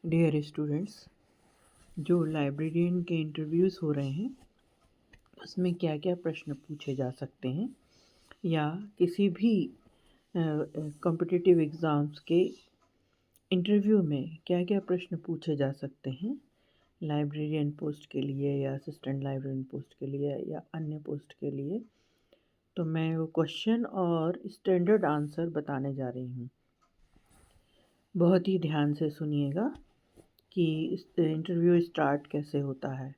Dear students, जो librarian के interviews हो रहे हैं उसमें क्या क्या प्रश्न पूछे जा सकते हैं या किसी भी कॉम्पिटिटिव एग्ज़ाम्स के इंटरव्यू में क्या क्या प्रश्न पूछे जा सकते हैं लाइब्रेरियन पोस्ट के लिए या असिस्टेंट लाइब्रेरियन पोस्ट के लिए या अन्य पोस्ट के लिए, तो मैं वो क्वेश्चन और स्टैंडर्ड आंसर बताने जा रही हूँ। बहुत ही ध्यान से सुनिएगा कि इंटरव्यू स्टार्ट कैसे होता है।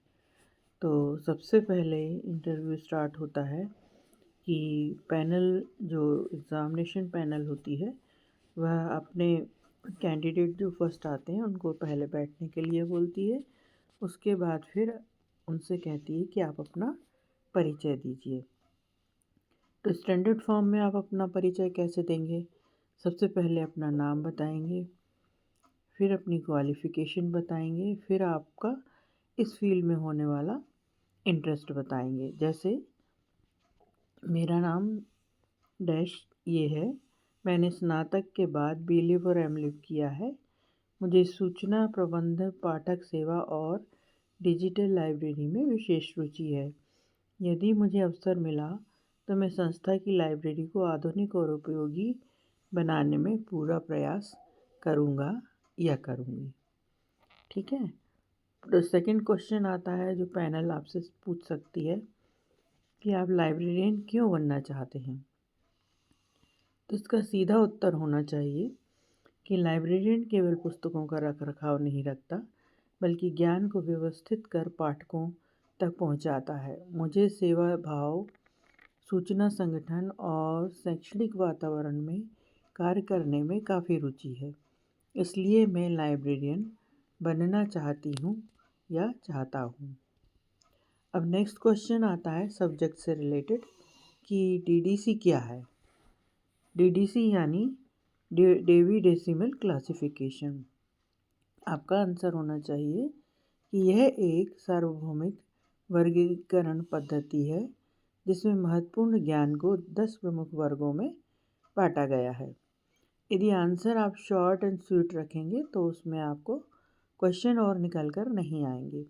तो सबसे पहले इंटरव्यू स्टार्ट होता है कि पैनल, जो एग्ज़ामिनेशन पैनल होती है, वह अपने कैंडिडेट जो फर्स्ट आते हैं उनको पहले बैठने के लिए बोलती है। उसके बाद फिर उनसे कहती है कि आप अपना परिचय दीजिए। तो स्टैंडर्ड फॉर्म में आप अपना परिचय कैसे देंगे? सबसे पहले अपना नाम बताएंगे, फिर अपनी क्वालिफ़िकेशन बताएंगे, फिर आपका इस फील्ड में होने वाला इंटरेस्ट बताएंगे। जैसे मेरा नाम डैश ये है, मैंने स्नातक के बाद बीलिव और एमलिव किया है। मुझे सूचना प्रबंधन, पाठक सेवा और डिजिटल लाइब्रेरी में विशेष रुचि है। यदि मुझे अवसर मिला तो मैं संस्था की लाइब्रेरी को आधुनिक और उपयोगी बनाने में पूरा प्रयास करूँगा या करूँगी। ठीक है। तो सेकंड क्वेश्चन आता है जो पैनल आपसे पूछ सकती है कि आप लाइब्रेरियन क्यों बनना चाहते हैं। तो इसका सीधा उत्तर होना चाहिए कि लाइब्रेरियन केवल पुस्तकों का रख रखाव नहीं रखता, बल्कि ज्ञान को व्यवस्थित कर पाठकों तक पहुंचाता है। मुझे सेवा भाव, सूचना संगठन और शैक्षणिक वातावरण में कार्य करने में काफ़ी रुचि है। इसलिए मैं लाइब्रेरियन बनना चाहती हूँ या चाहता हूँ। अब नेक्स्ट क्वेश्चन आता है सब्जेक्ट से रिलेटेड कि डीडीसी क्या है। डीडीसी यानी डेवी डेसिमल क्लासिफिकेशन। आपका आंसर होना चाहिए कि यह एक सार्वभौमिक वर्गीकरण पद्धति है जिसमें महत्वपूर्ण ज्ञान को 10 प्रमुख वर्गों में बांटा गया है। यदि आंसर आप शॉर्ट एंड स्वीट रखेंगे तो उसमें आपको क्वेश्चन और निकल कर नहीं आएंगे।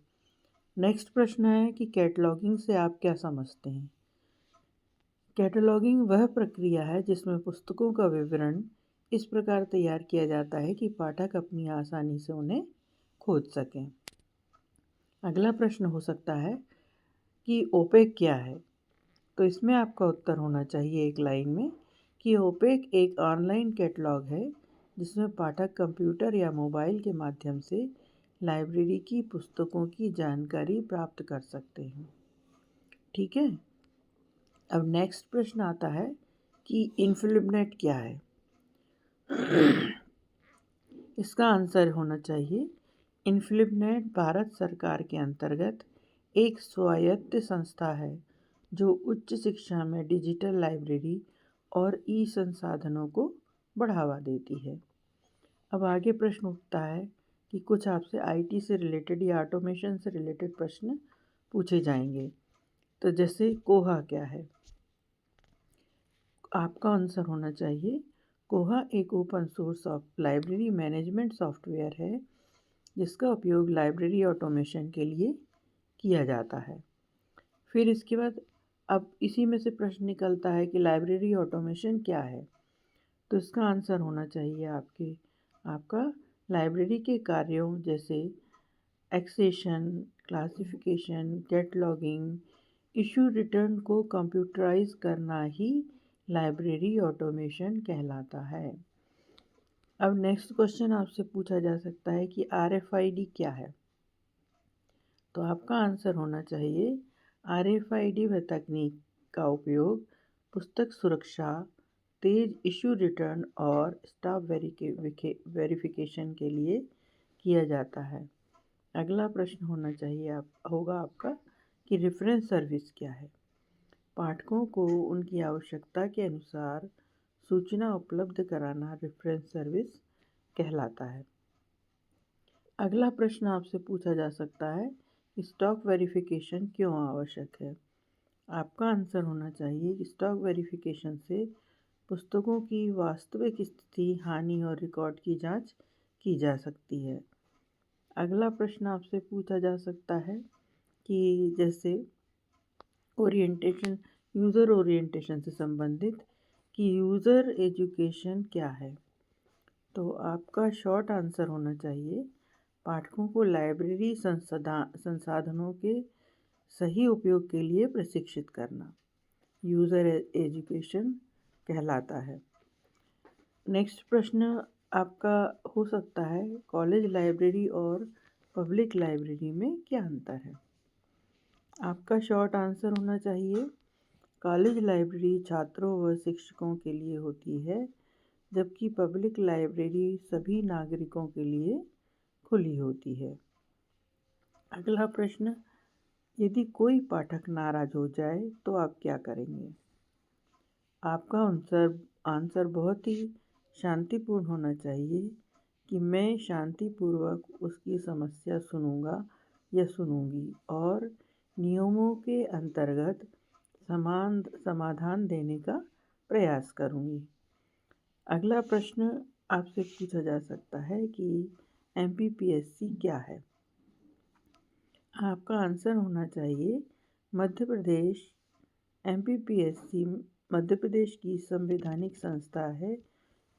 नेक्स्ट प्रश्न है कि कैटलॉगिंग से आप क्या समझते हैं। कैटलॉगिंग वह प्रक्रिया है जिसमें पुस्तकों का विवरण इस प्रकार तैयार किया जाता है कि पाठक अपनी आसानी से उन्हें खोज सकें। अगला प्रश्न हो सकता है कि ओपेक क्या है। तो इसमें आपका उत्तर होना चाहिए एक लाइन में कि ओपेक एक ऑनलाइन कैटलॉग है जिसमें पाठक कंप्यूटर या मोबाइल के माध्यम से लाइब्रेरी की पुस्तकों की जानकारी प्राप्त कर सकते हैं। ठीक है। अब नेक्स्ट प्रश्न आता है कि इन्फिलिबनेट क्या है। इसका आंसर होना चाहिए इन्फिलिबनेट भारत सरकार के अंतर्गत एक स्वायत्त संस्था है जो उच्च शिक्षा में डिजिटल लाइब्रेरी और ई संसाधनों को बढ़ावा देती है। अब आगे प्रश्न उठता है कि कुछ आपसे आईटी से रिलेटेड या ऑटोमेशन से रिलेटेड प्रश्न पूछे जाएंगे। तो जैसे कोहा क्या है। आपका आंसर होना चाहिए कोहा एक open source library management software है जिसका उपयोग लाइब्रेरी ऑटोमेशन के लिए किया जाता है। फिर इसके बाद अब इसी में से प्रश्न निकलता है कि लाइब्रेरी ऑटोमेशन क्या है। तो इसका आंसर होना चाहिए आपका लाइब्रेरी के कार्यों जैसे accession, classification, cataloguing, issue return को कंप्यूटराइज करना ही लाइब्रेरी ऑटोमेशन कहलाता है। अब नेक्स्ट क्वेश्चन आपसे पूछा जा सकता है कि आरएफआईडी क्या है। तो आपका आंसर होना चाहिए आरएफआईडी वह तकनीक का उपयोग पुस्तक सुरक्षा, तेज इशू रिटर्न और स्टाफ वेरिफिकेशन के लिए किया जाता है। अगला प्रश्न होना चाहिए होगा आपका कि रेफरेंस सर्विस क्या है। पाठकों को उनकी आवश्यकता के अनुसार सूचना उपलब्ध कराना रेफरेंस सर्विस कहलाता है। अगला प्रश्न आपसे पूछा जा सकता है कि स्टॉक वेरिफिकेशन क्यों आवश्यक है। आपका आंसर होना चाहिए कि स्टॉक वेरिफिकेशन से पुस्तकों की वास्तविक स्थिति, हानि और रिकॉर्ड की जांच की जा सकती है। अगला प्रश्न आपसे पूछा जा सकता है कि जैसे ओरिएंटेशन, यूज़र ओरिएंटेशन से संबंधित कि यूज़र एजुकेशन क्या है। तो आपका शॉर्ट आंसर होना चाहिए, पाठकों को लाइब्रेरी संसाधनों के सही उपयोग के लिए प्रशिक्षित करना यूज़र एजुकेशन कहलाता है। नेक्स्ट प्रश्न आपका हो सकता है, कॉलेज लाइब्रेरी और पब्लिक लाइब्रेरी में क्या अंतर है। आपका शॉर्ट आंसर होना चाहिए, कॉलेज लाइब्रेरी छात्रों व शिक्षकों के लिए होती है, जबकि पब्लिक लाइब्रेरी सभी नागरिकों के लिए खुली होती है। अगला प्रश्न, यदि कोई पाठक नाराज़ हो जाए तो आप क्या करेंगे। आपका आंसर बहुत ही शांतिपूर्ण होना चाहिए कि मैं शांतिपूर्वक उसकी समस्या सुनूंगा या सुनूंगी और नियमों के अंतर्गत समाधान देने का प्रयास करूंगी। अगला प्रश्न आपसे पूछा जा सकता है कि MPPSC क्या है। आपका आंसर होना चाहिए, मध्य प्रदेश MPPSC मध्य प्रदेश की संवैधानिक संस्था है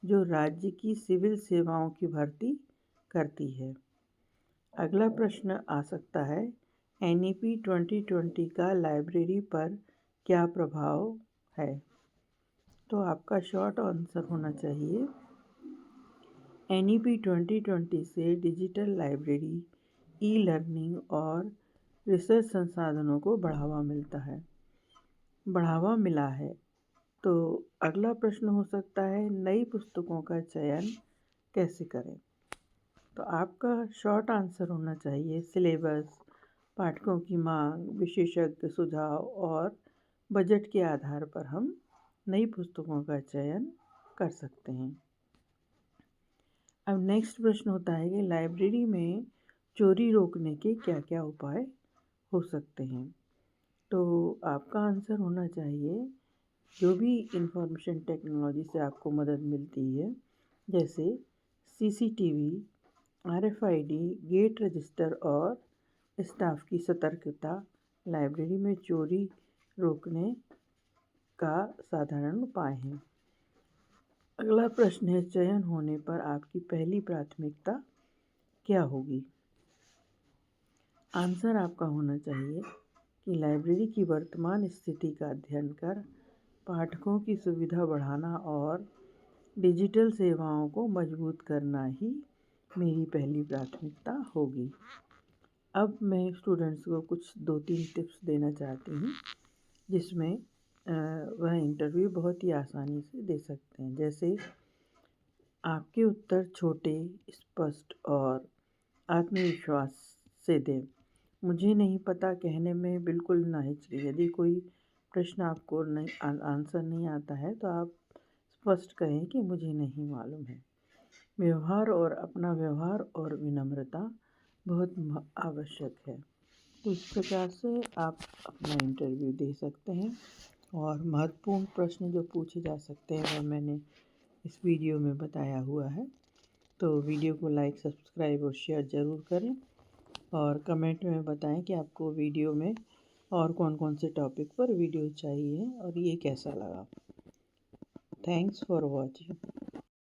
जो राज्य की सिविल सेवाओं की भर्ती करती है। अगला प्रश्न आ सकता है, NEP 2020 का लाइब्रेरी पर क्या प्रभाव है। तो आपका शॉर्ट आंसर होना चाहिए, NEP 2020 से डिजिटल लाइब्रेरी, ई लर्निंग और रिसर्च संसाधनों को बढ़ावा मिला है। तो अगला प्रश्न हो सकता है, नई पुस्तकों का चयन कैसे करें। तो आपका शॉर्ट आंसर होना चाहिए, सिलेबस, पाठकों की मांग, विशेषज्ञ सुझाव और बजट के आधार पर हम नई पुस्तकों का चयन कर सकते हैं। अब नेक्स्ट प्रश्न होता है कि लाइब्रेरी में चोरी रोकने के क्या क्या उपाय हो सकते हैं। तो आपका आंसर होना चाहिए, जो भी इंफॉर्मेशन टेक्नोलॉजी से आपको मदद मिलती है, जैसे CCTV, RFID, गेट रजिस्टर और स्टाफ की सतर्कता लाइब्रेरी में चोरी रोकने का साधारण उपाय है। अगला प्रश्न है, चयन होने पर आपकी पहली प्राथमिकता क्या होगी। आंसर आपका होना चाहिए कि लाइब्रेरी की वर्तमान स्थिति का अध्ययन कर पाठकों की सुविधा बढ़ाना और डिजिटल सेवाओं को मजबूत करना ही मेरी पहली प्राथमिकता होगी। अब मैं स्टूडेंट्स को कुछ 2-3 टिप्स देना चाहती हूँ, जिसमें वह इंटरव्यू बहुत ही आसानी से दे सकते हैं। जैसे आपके उत्तर छोटे, स्पष्ट और आत्मविश्वास से दें। मुझे नहीं पता कहने में बिल्कुल ना हिचकिचाएं। यदि कोई प्रश्न आपको आंसर नहीं आता है तो आप स्पष्ट कहें कि मुझे नहीं मालूम है। अपना व्यवहार और विनम्रता बहुत आवश्यक है। तो इस प्रकार से आप अपना इंटरव्यू दे सकते हैं और महत्वपूर्ण प्रश्न जो पूछे जा सकते हैं वह मैंने इस वीडियो में बताया हुआ है। तो वीडियो को लाइक, सब्सक्राइब और शेयर ज़रूर करें और कमेंट में बताएं कि आपको वीडियो में और कौन कौन से टॉपिक पर वीडियो चाहिए और ये कैसा लगा। Thanks for watching.